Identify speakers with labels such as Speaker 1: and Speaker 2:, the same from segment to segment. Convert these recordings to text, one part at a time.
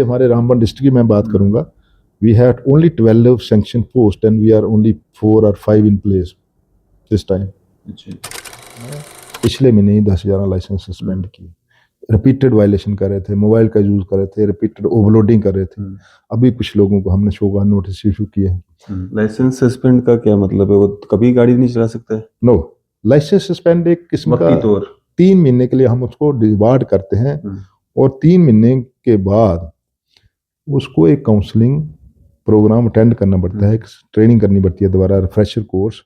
Speaker 1: हमारे रामबन डिस्ट्रिक्ट की मैं बात करूंगा, we had only 12 sanction post and we are only 4 और 5 इन प्लेस दिस टाइम। पिछले महीने ही 10,000 लाइसेंस सस्पेंड किए, रिपीटेड वायलेशन कर रहे थे, मोबाइल का यूज कर रहे थे, रिपीटेड ओवरलोडिंग कर रहे थे। अभी कुछ लोगों को हमने शोकॉज नोटिस इशू किए हैं।
Speaker 2: लाइसेंस सस्पेंड का क्या मतलब है? वो कभी गाड़ी नहीं चला सकता है?
Speaker 1: नो, लाइसेंस सस्पेंड एक किस्म का 3 महीने के लिए हम उसको डिवार्ड करते हैं और 3 महीने के बाद उसको एक काउंसलिंग प्रोग्राम अटेंड करना पड़ता है, एक ट्रेनिंग करनी पड़ती है दोबारा, रिफ्रेशर कोर्स।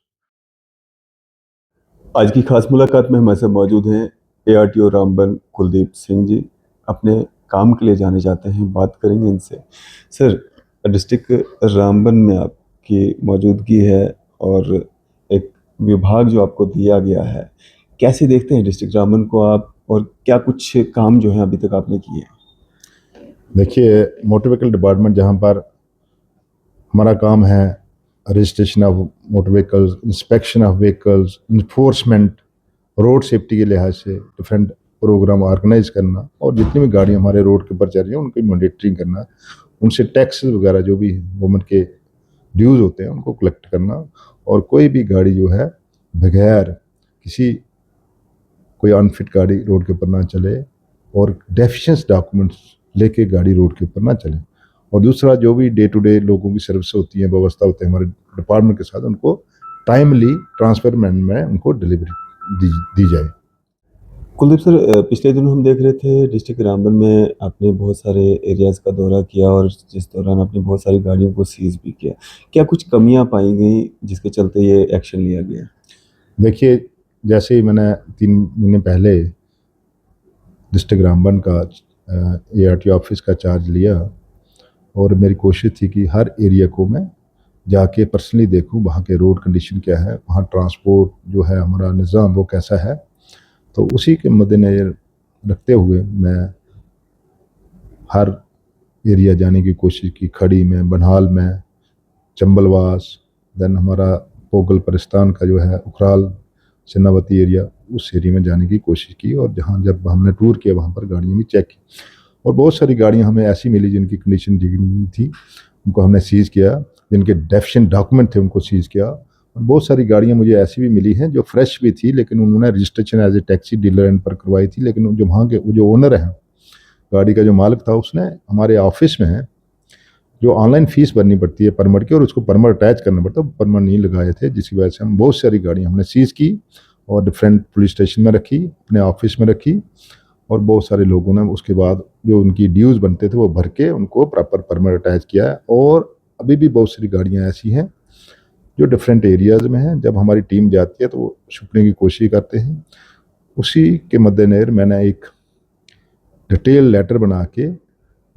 Speaker 2: आज की खास मुलाकात में हमारे साथ मौजूद हैं ARTO रामबन कुलदीप सिंह जी। अपने काम के लिए जाने जाते हैं, बात करेंगे इनसे। सर, डिस्ट्रिक्ट रामबन में आपकी मौजूदगी है और एक विभाग जो आपको दिया गया है, कैसे देखते हैं डिस्ट्रिक्ट रामबन को आप, और क्या कुछ काम जो है अभी तक आपने किए?
Speaker 1: देखिए, मोटर व्हीकल डिपार्टमेंट जहाँ पर हमारा काम है registration of motor vehicles, inspection of vehicles, enforcement, road safety के लिहाज से डिफरेंट प्रोग्राम ऑर्गेनाइज करना और जितनी भी गाड़ियाँ हमारे रोड के ऊपर चल रही हैं उनकी मॉनिटरिंग करना, उनसे टैक्स वगैरह जो भी गवर्नमेंट के ड्यूज होते हैं उनको कलेक्ट करना, और कोई भी गाड़ी जो है बगैर किसी कोई अनफिट गाड़ी रोड के ऊपर ना चले और डेफिशिएंट डॉक्यूमेंट्स लेके गाड़ी रोड के ऊपर ना चले। और दूसरा, जो भी डे टू डे लोगों की सर्विस होती है, व्यवस्था होती है हमारे डिपार्टमेंट के साथ, उनको टाइमली ट्रांसफरमेंट में उनको डिलीवरी दी जाए।
Speaker 2: कुलदीप सर, पिछले दिनों हम देख रहे थे डिस्ट्रिक्ट रामबन में आपने बहुत सारे एरियाज़ का दौरा किया और जिस दौरान आपने बहुत सारी गाड़ियों को सीज भी किया। क्या कुछ कमियां पाई गई जिसके चलते ये एक्शन लिया गया?
Speaker 1: देखिए, जैसे ही मैंने 3 महीने पहले डिस्ट्रिक्ट रामबन का ARTO ऑफिस का चार्ज लिया और मेरी कोशिश थी कि हर एरिया को मैं जाके पर्सनली देखूं, वहाँ के रोड कंडीशन क्या है, वहाँ ट्रांसपोर्ट जो है हमारा निज़ाम वो कैसा है। तो उसी के मद्देनज़र रखते हुए मैं हर एरिया जाने की कोशिश की, खड़ी में, बनहाल में, चंबलवास, देन हमारा पोगल परिस्तान का जो है उखराल सिन्नावती एरिया, उस एरिया में जाने की कोशिश की और जहाँ जब हमने टूर किया वहाँ पर गाड़ियाँ भी चेक की और बहुत सारी गाड़ियाँ हमें ऐसी मिली जिनकी कंडीशन ठीक नहीं थी, उनको हमने सीज़ किया। जिनके डेफिशिएंट डॉक्यूमेंट थे उनको सीज़ किया। और बहुत सारी गाड़ियाँ मुझे ऐसी भी मिली हैं जो फ्रेश भी थी लेकिन उन्होंने registration as a taxi dealer end पर करवाई थी, लेकिन जो वहाँ के जो ओनर हैं, गाड़ी का जो मालिक था, उसने हमारे ऑफिस में है जो ऑनलाइन फीस भरनी पड़ती है परमिट की और उसको परमिट अटैच करना पड़ता है, परमिट नहीं लगाए थे, जिसकी वजह से हम बहुत सारी गाड़ियाँ हमने सीज़ की और डिफरेंट पुलिस स्टेशन में रखी, अपने ऑफिस में रखी और बहुत सारे लोगों ने उसके बाद जो उनकी ड्यूज़ बनते थे वो भर के उनको प्रॉपर परमिट अटैच किया है। और अभी भी बहुत सारी गाड़ियाँ ऐसी हैं जो डिफरेंट एरियाज़ में हैं, जब हमारी टीम जाती है तो वो छुपने की कोशिश करते हैं। उसी के मद्देनज़र मैंने एक डिटेल लेटर बना के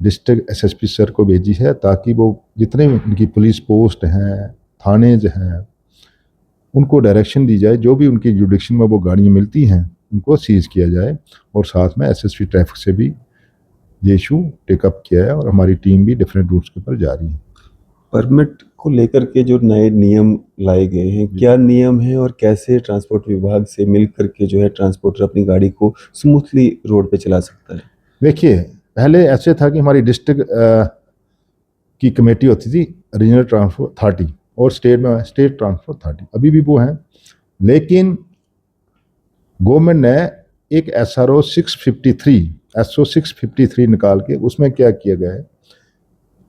Speaker 1: डिस्ट्रिक्ट SSP सर को भेजी है ताकि वो जितने भी उनकी पुलिस पोस्ट हैं, थानेज हैं, उनको डायरेक्शन दी जाए, जो भी उनकी जुडिक्शन में वो गाड़ियाँ मिलती हैं उनको सीज़ किया जाए। और साथ में SSP ट्रैफिक से भी ये इशू टेकअप किया है और हमारी टीम भी डिफरेंट रूट्स के ऊपर जा रही है।
Speaker 2: परमिट को लेकर के जो नए नियम लाए गए हैं, क्या नियम है और कैसे ट्रांसपोर्ट विभाग से मिल करके जो है ट्रांसपोर्टर अपनी गाड़ी को स्मूथली रोड पे चला सकता है?
Speaker 1: देखिए, पहले ऐसे था कि हमारी डिस्ट्रिक्ट की कमेटी होती थी, रीजनल ट्रांसपोर्ट अथॉरिटी, और स्टेट में स्टेट ट्रांसपोर्ट अथॉरिटी, अभी भी वो हैं। लेकिन गवर्नमेंट ने एक SRO 653 निकाल के उसमें क्या किया गया है,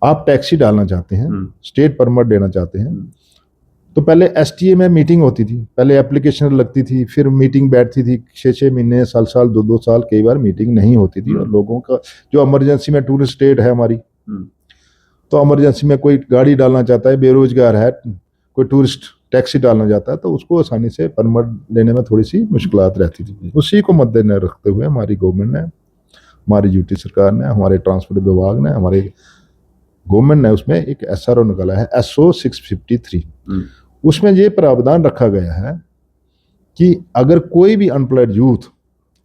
Speaker 1: आप टैक्सी डालना चाहते हैं, स्टेट परमिट देना चाहते हैं, तो पहले STA में मीटिंग होती थी, पहले एप्लीकेशन लगती थी, फिर मीटिंग बैठती थी 6-6 महीने, साल 2-2 साल, कई बार मीटिंग नहीं होती थी। और लोगों का जो इमरजेंसी में, टूरिस्ट स्टेट है हमारी, तो इमरजेंसी में कोई गाड़ी डालना चाहता है, बेरोजगार है, कोई टूरिस्ट टैक्सी डालना चाहता है, तो उसको आसानी से परमिट लेने में थोड़ी सी मुश्किलात रहती थी। उसी को मद्देनजर रखते हुए हमारी गवर्नमेंट ने, हमारी यूटी सरकार ने, हमारे ट्रांसपोर्ट विभाग ने, हमारे गवर्नमेंट ने उसमें एक SRO निकाला है SO 653। उसमें ये प्रावधान रखा गया है कि अगर कोई भी अनएम्प्लॉयड यूथ,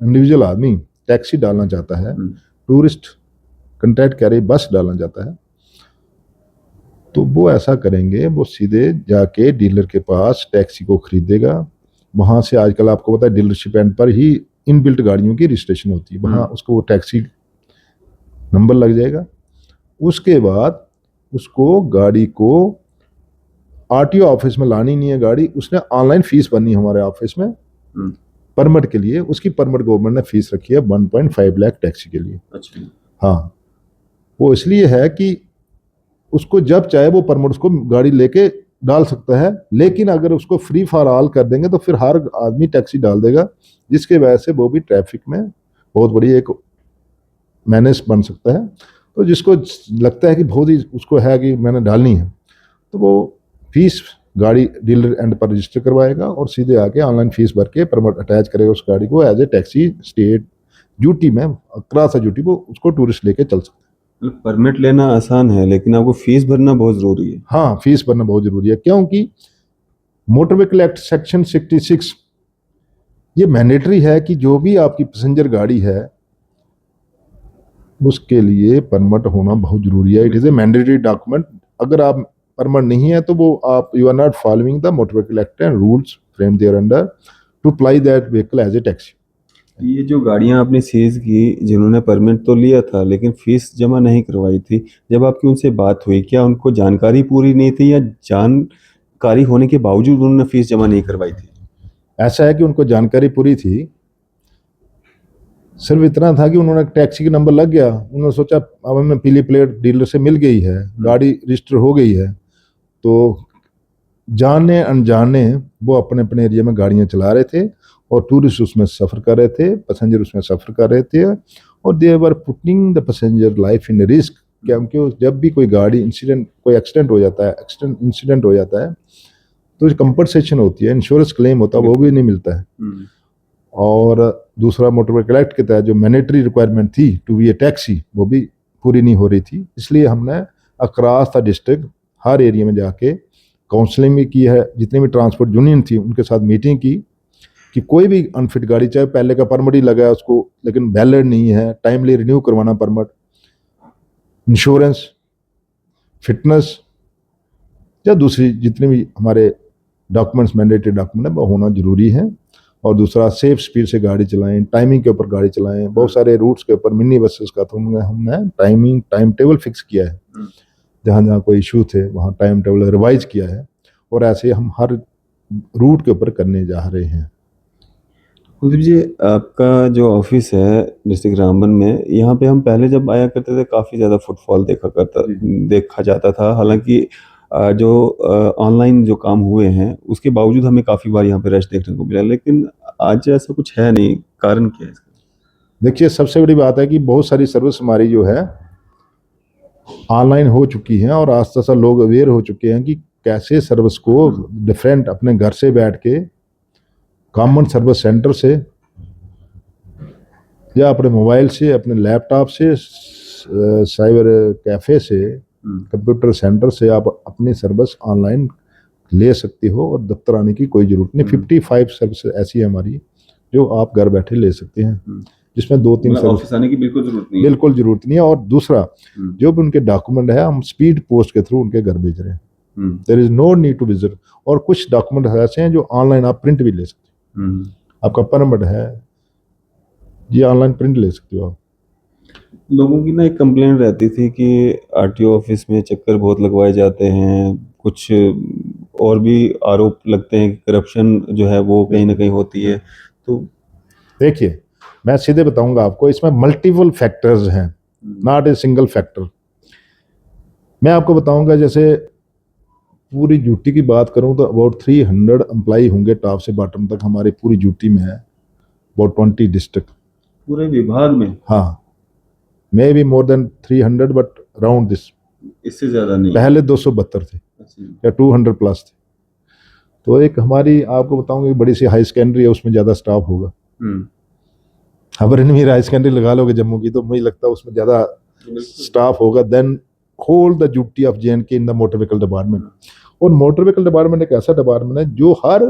Speaker 1: इंडिविजुअल आदमी टैक्सी डालना चाहता है, टूरिस्ट कंट्रैक्ट कैरी बस डालना चाहता है, तो वो ऐसा करेंगे, वो सीधे जाके डीलर के पास टैक्सी को खरीदेगा। वहाँ से आजकल आपको पता है डीलरशिप एंड पर ही इनबिल्ट गाड़ियों की रजिस्ट्रेशन होती है, वहाँ उसको वो टैक्सी नंबर लग जाएगा उसके बाद उसको गाड़ी को आरटीओ ऑफिस में लानी नहीं है गाड़ी, उसने ऑनलाइन फीस भरनी है हमारे ऑफिस में परमिट के लिए। उसकी परमिट गवर्नमेंट ने फीस रखी है 1.5 लाख टैक्सी के लिए।
Speaker 2: अच्छा।
Speaker 1: हाँ, वो इसलिए है कि उसको जब चाहे वो परमिट उसको गाड़ी लेके डाल सकता है, लेकिन अगर उसको फ्री फॉर ऑल कर देंगे तो फिर हर आदमी टैक्सी डाल देगा, जिसके वजह से वो भी ट्रैफिक में बहुत बड़ी एक मैनेज बन सकता है। तो जिसको लगता है कि बहुत ही उसको है कि मैंने डालनी है, तो वो फीस गाड़ी डीलर एंड पर रजिस्टर करवाएगा और सीधे आके ऑनलाइन फीस भर के परमिट अटैच करेगा उस गाड़ी को as a taxi state duty में क्रॉस ड्यूटी वो उसको टूरिस्ट लेके चल सकता है।
Speaker 2: मतलब परमिट लेना आसान है लेकिन आपको फीस भरना बहुत जरूरी है।
Speaker 1: हाँ, फीस भरना बहुत जरूरी है, क्योंकि मोटर व्हीकल एक्ट सेक्शन 66 ये मैंडेटरी है कि जो भी आपकी पैसेंजर गाड़ी है उसके लिए परमिट होना बहुत जरूरी है। It is a mandatory document. अगर आप परमिट नहीं है तो वो आप you are not following the motor vehicle act and rules frame thereunder to apply that vehicle as a taxi.
Speaker 2: ये जो गाड़ियां आपने सीज की, जिन्होंने परमिट तो लिया था लेकिन फीस जमा नहीं करवाई थी, जब आपकी उनसे बात हुई, क्या उनको जानकारी पूरी नहीं थी या जानकारी होने के बावजूद उन्होंने फीस जमा नहीं करवाई थी?
Speaker 1: ऐसा है कि उनको जानकारी पूरी थी, सिर्फ इतना था कि उन्होंने टैक्सी का नंबर लग गया, उन्होंने सोचा अब हमें पीली प्लेट डीलर से मिल गई है, गाड़ी रजिस्टर हो गई है, तो जाने अनजाने वो अपने अपने एरिया में गाड़ियां चला रहे थे और टूरिस्ट उसमें सफ़र कर रहे थे, पैसेंजर उसमें सफ़र कर रहे थे और they were putting the passenger life in risk. क्योंकि जब भी कोई गाड़ी इंसिडेंट कोई एक्सीडेंट हो जाता है, इंसिडेंट हो जाता है तो कंपनसेशन होती है, इंश्योरेंस क्लेम होता है, वो भी नहीं मिलता है। और दूसरा मोटर व्हीकल एक्ट के तहत जो मैंडेटरी रिक्वायरमेंट थी टू बी ए टैक्सी वो भी पूरी नहीं हो रही थी, इसलिए हमने across the district her area में जाके काउंसलिंग भी की है, जितनी भी ट्रांसपोर्ट यूनियन थी उनके साथ मीटिंग की कि कोई भी अनफिट गाड़ी, चाहे पहले का परमिट ही लगा है उसको लेकिन वैलिड नहीं है, टाइमली रिन्यू करवाना परमिट, इंश्योरेंस, फिटनेस या दूसरी जितने भी हमारे डॉक्यूमेंट्स मैंडेटरी डॉक्यूमेंट है वो होना जरूरी है। और दूसरा सेफ स्पीड से गाड़ी चलाएं, टाइमिंग के ऊपर गाड़ी चलाएं। बहुत सारे रूट्स के ऊपर मिनी बसेस का तो हमने टाइम टेबल फिक्स किया है, जहाँ जहाँ कोई इशू थे वहाँ टाइम टेबल रिवाइज किया है और ऐसे हम हर रूट के ऊपर करने जा रहे हैं।
Speaker 2: कुलदीप जी, आपका जो ऑफिस है डिस्ट्रिक्ट रामबन में, यहाँ पे हम पहले जब आया करते थे काफ़ी ज़्यादा फुटफॉल देखा जाता था। हालांकि जो ऑनलाइन जो काम हुए हैं उसके बावजूद हमें काफ़ी बार यहाँ पे रश देखने को मिला, लेकिन आज ऐसा कुछ है नहीं। कारण क्या है इसका?
Speaker 1: देखिए, सबसे बड़ी बात है कि बहुत सारी सर्विस हमारी जो है ऑनलाइन हो चुकी हैं और आस्ते आस्ते लोग अवेयर हो चुके हैं कि कैसे सर्विस को डिफरेंट अपने घर से बैठ के कॉमन सर्विस सेंटर से या अपने मोबाइल से, अपने लैपटॉप से, साइबर कैफ़े से, कंप्यूटर सेंटर से आप अपनी सर्विस ऑनलाइन ले सकते हो और दफ्तर आने की कोई ज़रूरत नहीं। 55 सर्विस ऐसी है हमारी जो आप घर बैठे ले सकते हैं, जिसमें 2-3 सर्विस
Speaker 2: ऑफिस आने की बिल्कुल ज़रूरत नहीं है।
Speaker 1: बिल्कुल ज़रूरत नहीं है। और दूसरा, जो भी उनके डॉक्यूमेंट है हम स्पीड पोस्ट के थ्रू उनके घर भेज रहे हैं। There is no need to visit. और कुछ डॉक्यूमेंट ऐसे हैं जो ऑनलाइन आप प्रिंट भी ले सकते हैं। आपका परमिट है, ये ऑनलाइन प्रिंट ले सकते हो आप।
Speaker 2: लोगों की ना एक कंप्लेंट रहती थी कि आरटीओ ऑफिस में चक्कर बहुत लगवाए जाते हैं, कुछ और भी आरोप लगते हैं कि करप्शन जो है वो कहीं ना कहीं होती है। तो
Speaker 1: देखिए, मैं सीधे बताऊंगा आपको, इसमें मल्टीपल फैक्टर्स हैं, नॉट ए सिंगल फैक्टर। मैं आपको बताऊंगा, जैसे पूरी ड्यूटी की बात करूं तो अबाउट 300 एम्प्लॉई होंगे टॉप से बॉटम तक हमारी पूरी ड्यूटी में है, अबाउट 20 डिस्ट्रिक्ट
Speaker 2: पूरे विभाग में।
Speaker 1: हाँ, may be more than 300 but around this.
Speaker 2: इससे ज़्यादा नहीं।
Speaker 1: पहले 272 थे या 200 प्लस थे। तो एक हमारी आपको बताऊंगा एक बड़ी सी हाई सेकेंडरी है, उसमें ज़्यादा स्टाफ होगा। अगर इनमें हाई सेकेंडरी लगा लोगे जम्मू की तो मुझे लगता है उसमें ज़्यादा स्टाफ होगा then whole the duty of JNK in the motor vehicle department. और मोटर व्हीकल डिपार्टमेंट एक ऐसा डिपार्टमेंट है जो हर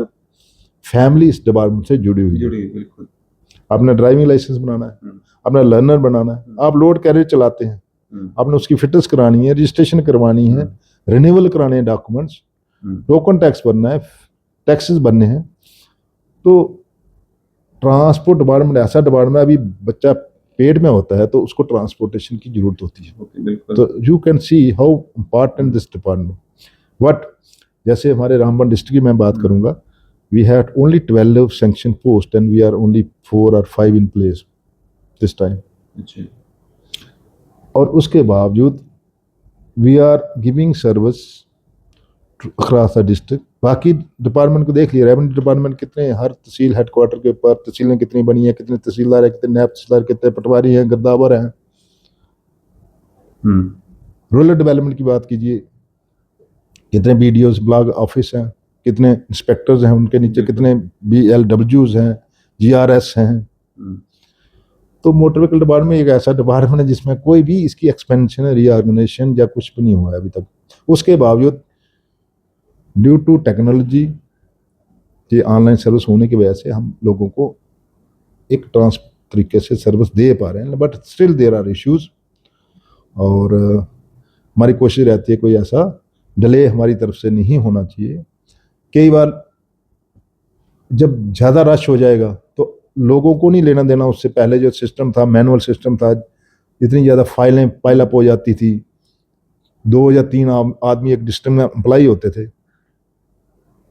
Speaker 1: फैमिली इस डिपार्टमेंट से जुड़ी हुई है।
Speaker 2: बिल्कुल।
Speaker 1: आपने ड्राइविंग लाइसेंस बनाना है, अपना लर्नर बनाना है, आप लोड कैरियर चलाते हैं, आपने उसकी फिटनेस करानी है, रजिस्ट्रेशन करवानी है, रिन्यूअल कराने हैं डॉक्यूमेंट्स, टोकन टैक्स भरना है, टैक्सेस भरने हैं। तो ट्रांसपोर्ट डिपार्टमेंट ऐसा डिपार्टमेंट है, अभी बच्चा पेड में होता है तो उसको ट्रांसपोर्टेशन की जरूरत होती है।
Speaker 2: बिल्कुल।
Speaker 1: तो you can see how important this department what. जैसे हमारे रामबन डिस्ट्रिक्ट की मैं बात करूंगा, we had only 12 sanction post and we are only 4 or 5 in place this time.
Speaker 2: अच्छा।
Speaker 1: और उसके बावजूद we are giving service across the district. बाकी डिपार्टमेंट को देख लिया, रेवेन्यू डिपार्टमेंट कितने, हर तहसील हेडक्वार्टर के ऊपर तहसीलें कितनी बनी है, कितने तहसीलदार है, कितने नायब तहसीलदार, कितने पटवारी हैं, गिरदावर हैं। रूरल डेवलपमेंट की बात कीजिए, कितने BDOs ब्लॉक ऑफिस हैं, कितने इंस्पेक्टर्स हैं, उनके नीचे कितने BLWs हैं, GRS हैं। तो मोटर व्हीकल डिपार्टमेंट एक ऐसा डिपार्टमेंट है जिसमें कोई भी इसकी एक्सपेंशन, रीऑर्गेनाइजेशन या कुछ भी नहीं हुआ है अभी तक। उसके बावजूद ड्यू टू टेक्नोलॉजी के ऑनलाइन सर्विस होने की वजह से हम लोगों को एक ट्रांस तरीके से सर्विस दे पा रहे हैं, but still there are issues. और हमारी कोशिश रहती है कोई ऐसा डिले हमारी तरफ से नहीं होना चाहिए। कई बार जब ज़्यादा रश हो जाएगा तो लोगों को नहीं लेना देना, उससे पहले जो सिस्टम था, मैनुअल सिस्टम था, इतनी ज़्यादा फाइलें पाइलअप हो जाती थी। 2 या 3 आदमी एक डिस्ट्रिक्ट में अप्लाई होते थे,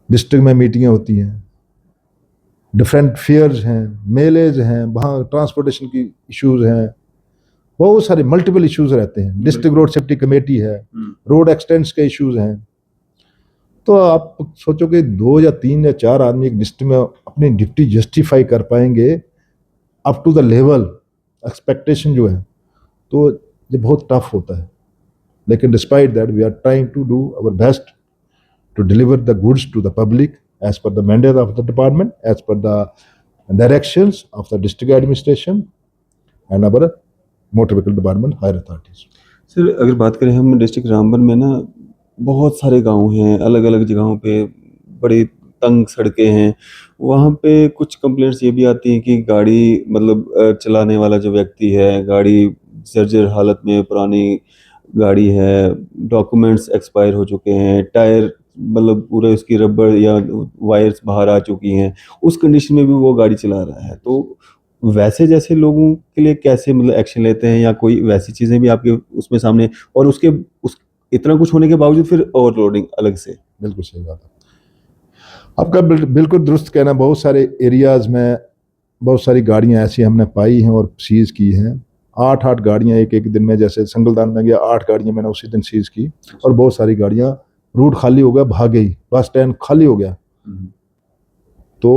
Speaker 1: डिस्ट्रिक्ट में मीटिंगें होती हैं, डिफरेंट फेयर्स हैं, मेलेज हैं, वहाँ ट्रांसपोर्टेशन की इश्यूज हैं, बहुत सारे मल्टीपल इश्यूज रहते हैं। डिस्ट्रिक्ट रोड सेफ्टी कमेटी है, रोड एक्सटेंट्स के इश्यूज हैं। तो आप सोचो कि 2 या 3 या 4 आदमी एक डिस्ट्रिक्ट में अपनी ड्यूटी जस्टिफाई कर पाएंगे up to the level expectation जो है, तो ये बहुत टफ होता है। लेकिन despite that we are trying to do our best to deliver the goods to the public as per the mandate of the department, as per the directions of the district administration and our motor vehicle department higher authorities.
Speaker 2: Sir अगर बात करें हम district Ramban में ना, बहुत सारे गांव हैं, अलग अलग जगहों पे बड़ी तंग सड़कें हैं। वहाँ पे कुछ कंप्लेंट्स ये भी आती हैं कि गाड़ी मतलब चलाने वाला जो व्यक्ति है, गाड़ी जर्जर हालत में पुरानी गाड़ी है, डॉक्यूमेंट्स एक्सपायर हो चुके हैं, टायर मतलब पूरे उसकी रबड़ या वायर्स बाहर आ चुकी हैं, उस कंडीशन में भी वो गाड़ी चला रहा है। तो वैसे जैसे लोगों के लिए कैसे मतलब एक्शन लेते हैं, या कोई वैसी चीज़ें भी आपके उसमें सामने, और उसके उस इतना कुछ होने के बावजूद फिर ओवरलोडिंग अलग से।
Speaker 1: बिल्कुल सही बात है आपका, बिल्कुल दुरुस्त कहना। बहुत सारे एरियाज में बहुत सारी गाड़ियां ऐसी हमने पाई हैं और सीज की हैं। 8-8 गाड़ियां एक दिन में, जैसे संगलदान में गया 8 गाड़ियां मैंने उसी दिन सीज की, और बहुत सारी गाड़ियां रूट खाली हो गया, भाग गई, बस स्टैंड खाली हो गया। तो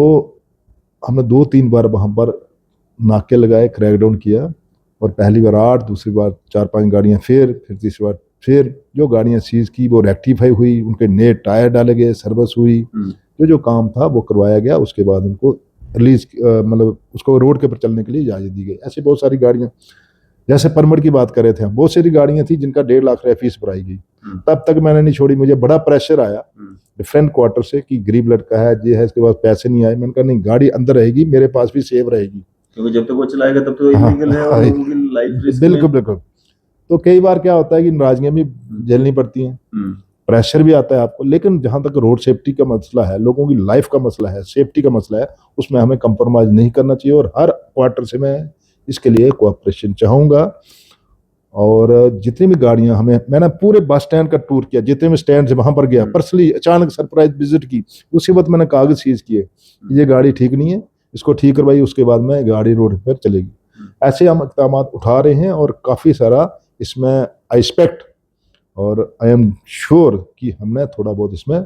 Speaker 1: हमने 2-3 बार वहाँ पर नाके लगाए, क्रैकडाउन किया, और पहली बार 8, दूसरी बार 4-5 गाड़ियाँ, फिर तीसरी बार फिर जो गाड़ियाँ सीज की वो रेक्टिफाई हुई, उनके नए टायर डाले गए, सर्विस हुई, जो काम था वो करवाया गया। उसके बाद उनको रिलीज मतलब उसको रोड के ऊपर चलने के लिए इजाज़त दी गई। ऐसी बहुत सारी गाड़ियाँ, जैसे परमिट की बात कर रहे थे हम, बहुत सारी गाड़ियाँ थी जिनका 1.5 लाख रुपये फीस भराई गई, तब तक मैंने नहीं छोड़ी। मुझे बड़ा प्रेशर आया डिफरेंट क्वार्टर से कि गरीब लड़का है, ये है, इसके पास पैसे नहीं आए। मैंने कहा नहीं, गाड़ी अंदर रहेगी, मेरे पास भी सेव रहेगी,
Speaker 2: क्योंकि जब तक वो चलाएगा तब तो इलीगल है और लोगों की लाइफ रिस्क में।
Speaker 1: बिल्कुल बिल्कुल। तो कई बार क्या होता है कि नाराजगियां भी झेलनी पड़ती हैं, प्रेशर भी आता है आपको। लेकिन जहां तक रोड सेफ्टी का मसला है, लोगों की लाइफ का मसला है, सेफ्टी का मसला है, उसमें हमें कंप्रोमाइज नहीं करना चाहिए। और हर क्वार्टर से मैं इसके लिए कोऑपरेशन चाहूँगा। और जितनी भी गाड़ियां हमें, मैंने पूरे बस स्टैंड का टूर किया, जितने भी स्टैंड से वहां पर गया, पर्सनली अचानक सरप्राइज विजिट की, उसी वक्त मैंने कागज सीज किए, ये गाड़ी ठीक नहीं है, इसको ठीक करवाई, उसके बाद में गाड़ी रोड पर चलेगी। ऐसे हम इक़दाम उठा रहे हैं और काफ़ी सारा इसमें आई एक्सपेक्ट और आई एम श्योर कि हमने थोड़ा बहुत इसमें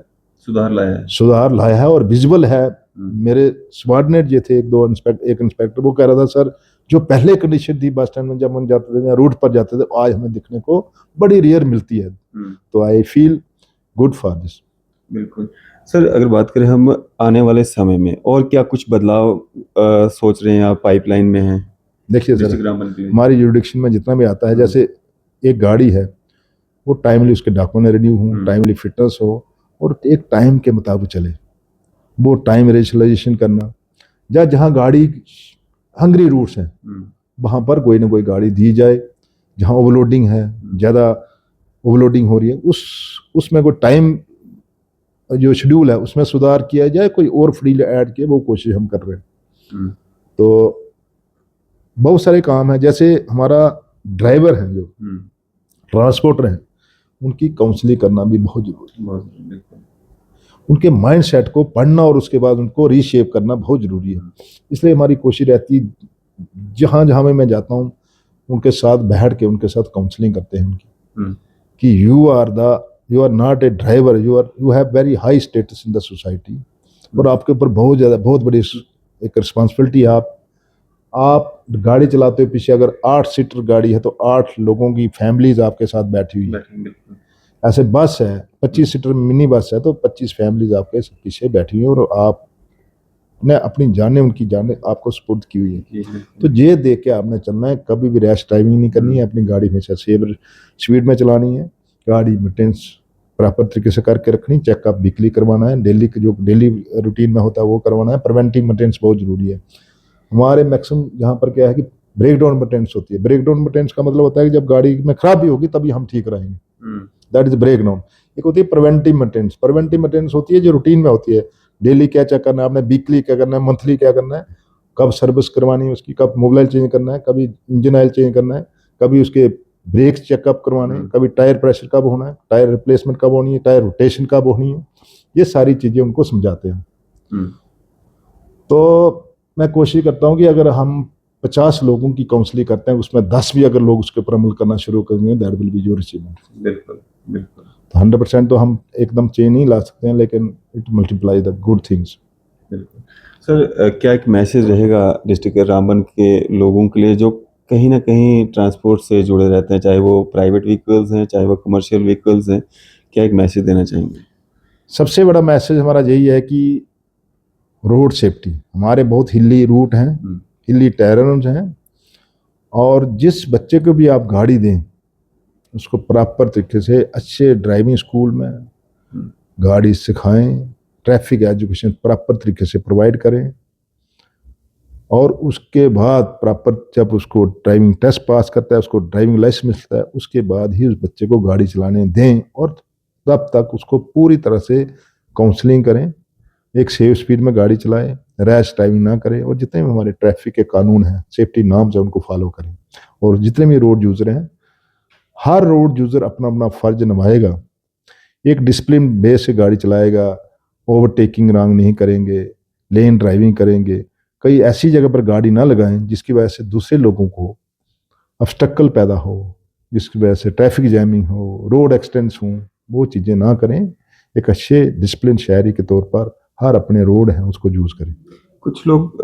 Speaker 1: सुधार लाया है और विजुअल है। मेरे सबॉर्डिनेट जो थे, एक इंस्पेक्टर, वो कह रहा था सर जो पहले कंडीशन थी बस स्टैंड में जब हम जाते थे या रूट पर जाते थे, आज हमें दिखने को बड़ी रेयर मिलती है। तो I feel good for this.
Speaker 2: बिल्कुल सर, अगर बात करें हम आने वाले समय में और क्या कुछ बदलाव सोच रहे हैं आप, पाइपलाइन में हैं?
Speaker 1: देखिए सर, हमारी जुरिडिक्शन में जितना भी आता है, जैसे एक गाड़ी है, वो टाइमली उसके डॉक्यूमेंट रिन्यू हो, टाइमली फिटनेस हो, और एक टाइम के मुताबिक चले, वो टाइम रेशनलाइजेशन करना। जहाँ गाड़ी हंगरी रूट्स हैं वहाँ पर कोई ना कोई गाड़ी दी जाए। जहाँ ओवरलोडिंग है, ज़्यादा ओवरलोडिंग हो रही है, उसमें कोई टाइम जो शेड्यूल है उसमें सुधार किया जाए, कोई और फ्री ऐड किए, वो कोशिश हम कर रहे हैं। तो बहुत सारे काम हैं, जैसे हमारा ड्राइवर हैं जो ट्रांसपोर्टर हैं, उनकी काउंसलिंग करना भी बहुत जरूरी है। उनके माइंड सेट को पढ़ना और उसके बाद उनको रीशेप करना बहुत जरूरी है। इसलिए हमारी कोशिश रहती है जहाँ जहाँ में मैं जाता हूँ उनके साथ बैठ के उनके साथ काउंसलिंग करते हैं उनकी, कि you are not a driver, you have very high status in the society, और आपके ऊपर बहुत बड़ी एक रिस्पॉन्सिबिलिटी है। आप गाड़ी चलाते हो, पीछे अगर 8 सीटर गाड़ी है तो 8 लोगों की फैमिलीज आपके साथ बैठी हुई है। ऐसे बस है 25 सीटर मिनी बस है तो 25 फैमिलीज आपके पीछे बैठी हुई है, और आपने अपनी जाने उनकी जाने आपको सपुर्द की हुई है। तो ये देख के आपने चलना है, कभी भी रैश ड्राइविंग नहीं करनी है, अपनी गाड़ी हमेशा सेफ स्पीड में चलानी है, गाड़ी मेंटेनेंस प्रॉपर तरीके से करके रखनी, चेकअप वीकली करवाना है, डेली रूटीन में होता है वो करवाना है। प्रिवेंटिव मेंटेनेंस बहुत जरूरी है। हमारे मैक्सिमम यहाँ पर क्या है कि ब्रेक डाउन मेंटेनेंस होती है। ब्रेक डाउन मेंटेनेंस का मतलब होता है कि जब गाड़ी में खराबी होगी तभी हम ठीक रहेंगे, दैट इज ब्रेक डाउन। एक होती है प्रिवेंटिव मेंटेनेंस। प्रिवेंटिव मेंटेनेंस होती है जो रूटीन में होती है, डेली क्या चेक करना है आपने, वीकली क्या करना है, मंथली क्या करना है, कब सर्विस करवानी है उसकी, कब मोबाइल चेंज करना है, कभी इंजन ऑयल चेंज करना है, कभी उसके ब्रेक्स चेकअप करवाने हैं, कभी टायर प्रेशर कब होना है, टायर रिप्लेसमेंट कब होनी है, टायर रोटेशन कब होनी है, ये सारी चीजें उनको समझाते हैं। तो मैं कोशिश करता हूँ कि अगर हम 50 लोगों की काउंसलिंग करते हैं उसमें 10 भी अगर लोग उसके ऊपर अमल करना शुरू करेंगे, that will be your achievement.
Speaker 2: बिल्कुल बिल्कुल।
Speaker 1: तो 100% तो हम एकदम चेंज नहीं ला सकते हैं, लेकिन it multiply the good things.
Speaker 2: बिल्कुल सर, क्या एक मैसेज रहेगा डिस्ट्रिक्ट रामबन के लोगों के लिए जो कहीं ना कहीं ट्रांसपोर्ट से जुड़े रहते हैं, चाहे वो प्राइवेट व्हीकल्स हैं चाहे वो कमर्शियल व्हीकल्स हैं, क्या एक मैसेज देना चाहेंगे?
Speaker 1: सबसे बड़ा मैसेज हमारा यही है कि रोड सेफ्टी, हमारे बहुत हिली रूट हैं, हिली टेरेन्स हैं, और जिस बच्चे को भी आप गाड़ी दें उसको प्रॉपर तरीके से अच्छे ड्राइविंग स्कूल में गाड़ी सिखाएं, ट्रैफिक एजुकेशन प्रॉपर तरीके से प्रोवाइड करें, और उसके बाद प्रॉपर जब उसको ड्राइविंग टेस्ट पास करता है, उसको ड्राइविंग लाइसेंस मिलता है, उसके बाद ही उस बच्चे को गाड़ी चलाने दें, और तब तक उसको पूरी तरह से काउंसलिंग करें, एक सेफ स्पीड में गाड़ी चलाएं, रैश ड्राइविंग ना करें, और जितने भी हमारे ट्रैफिक के कानून हैं, सेफ्टी नॉर्म्स हैं, उनको फॉलो करें। और जितने भी रोड यूजर हैं, हर रोड यूजर अपना अपना फर्ज निभाएगा, एक डिसिप्लिन बेस से गाड़ी चलाएगा, ओवरटेकिंग रॉन्ग नहीं करेंगे, लेन ड्राइविंग करेंगे, कई ऐसी जगह पर गाड़ी ना लगाएं जिसकी वजह से दूसरे लोगों को ऑब्स्टैकल पैदा हो, जिसकी वजह से ट्रैफिक जैमिंग हो, रोड एक्सीडेंट्स हों, वो चीज़ें ना करें। एक अच्छे डिसिप्लिन शहरी के तौर पर हर अपने रोड हैं उसको यूज़ करें।
Speaker 2: कुछ लोग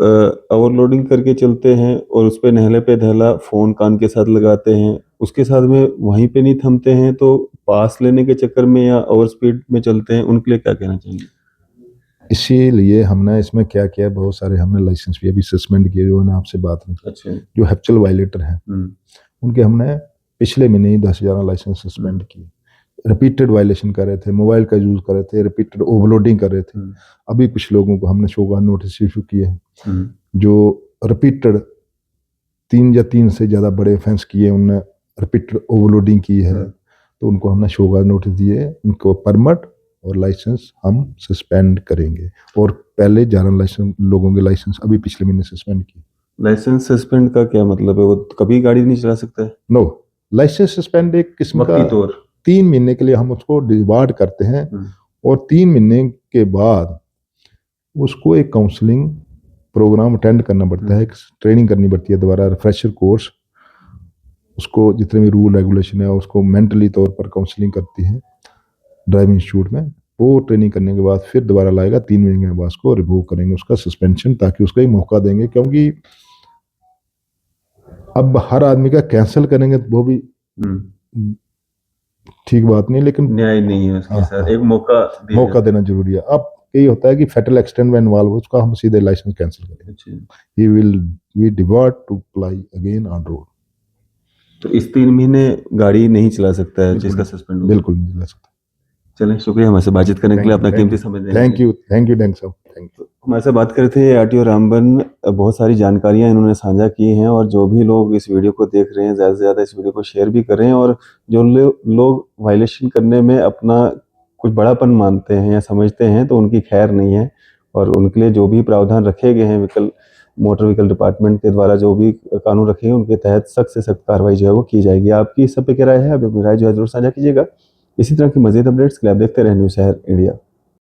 Speaker 2: ओवरलोडिंग करके चलते हैं और उस पे नहले पे धैला फ़ोन कान के साथ लगाते हैं, उसके साथ में वहीं पे नहीं थमते हैं, तो पास लेने के चक्कर में या ओवर स्पीड में चलते हैं, उनके लिए क्या कहना चाहेंगे?
Speaker 1: इसीलिए हमने इसमें क्या किया, बहुत सारे हमने लाइसेंस भी अभी सस्पेंड किए, जो मैंने आपसे बात नहीं की।
Speaker 2: अच्छा।
Speaker 1: जो हैप्चुअल वायलेटर हैं उनके हमने पिछले महीने ही 10,000 लाइसेंस सस्पेंड किए। रिपीटेड वायलेशन कर रहे थे, मोबाइल का यूज़ कर रहे थे, रिपीटेड ओवरलोडिंग कर रहे थे। अभी कुछ लोगों को हमने शोकॉज नोटिस इशू किए हैं, जो रिपीटेड 3 से ज़्यादा बड़े ऑफेंस किए, उनने रिपीटेड ओवरलोडिंग की है, तो उनको हमने शोकॉज नोटिस दिए, उनको परमिट और लाइसेंस हम सस्पेंड करेंगे। और पहले 11 लाइसेंस लोगों के लाइसेंस अभी पिछले महीने सस्पेंड किए।
Speaker 2: लाइसेंस सस्पेंड का क्या मतलब है? वो कभी गाड़ी नहीं चला सकता है?
Speaker 1: नो, लाइसेंस सस्पेंड एक किस्म का 3 महीने के लिए हम उसको डिवार्ड करते हैं, और 3 महीने के बाद उसको एक काउंसलिंग प्रोग्राम अटेंड करना पड़ता है, एक ट्रेनिंग करनी पड़ती है दोबारा, रिफ्रेशर कोर्स, उसको जितने भी रूल रेगुलेशन है उसको मेंटली तौर पर काउंसलिंग करती है ड्राइविंग इंस्टीट्यूट में। वो ट्रेनिंग करने के बाद फिर दोबारा लाएगा, 3 महीने के बाद उसको रिवोव करेंगे उसका सस्पेंशन, ताकि उसको एक मौका देंगे, क्योंकि अब हर आदमी का कैंसिल करेंगे तो वो भी ठीक बात नहीं, लेकिन
Speaker 2: न्याय नहीं है उसके साथ, एक मौका
Speaker 1: देना जरूरी है। अब यही होता है कि फेटल एक्सीडेंट में इन्वॉल्व हो, उसका हम सीधे लाइसेंस कैंसिल करेंगे, he will be debarred to apply again on road.
Speaker 2: तो इस 3 महीने गाड़ी नहीं चला सकता है जिसका सस्पेंड हो?
Speaker 1: बिल्कुल नहीं चला सकता।
Speaker 2: चलें, शुक्रिया हमसे बातचीत करने के लिए, अपना कीमती समय देने के लिए।
Speaker 1: थैंक यू साहब, थैंक यू।
Speaker 2: हमारे से बात कर रहे थे आरटीओ रामबन, बहुत सारी जानकारियां इन्होंने साझा की हैं, और जो भी लोग इस वीडियो को देख रहे हैं ज़्यादा से ज़्यादा इस वीडियो को शेयर भी करें, और जो लोग वायलेशन करने में अपना कुछ बड़ापन मानते हैं या समझते हैं तो उनकी खैर नहीं है, और उनके लिए जो भी प्रावधान रखे गए हैं व्हीकल मोटर व्हीकल डिपार्टमेंट के द्वारा जो भी कानून रखे हैं उनके तहत सख्त से सख्त कार्रवाई जो है वो की जाएगी। आपकी इस सब पे क्या राय है? आप अपनी राय जो है जरूर साझा कीजिएगा। इसी तरह की मज़ीद अपडेट्स के लिए आप देखते रहें न्यूज़ शहर इंडिया।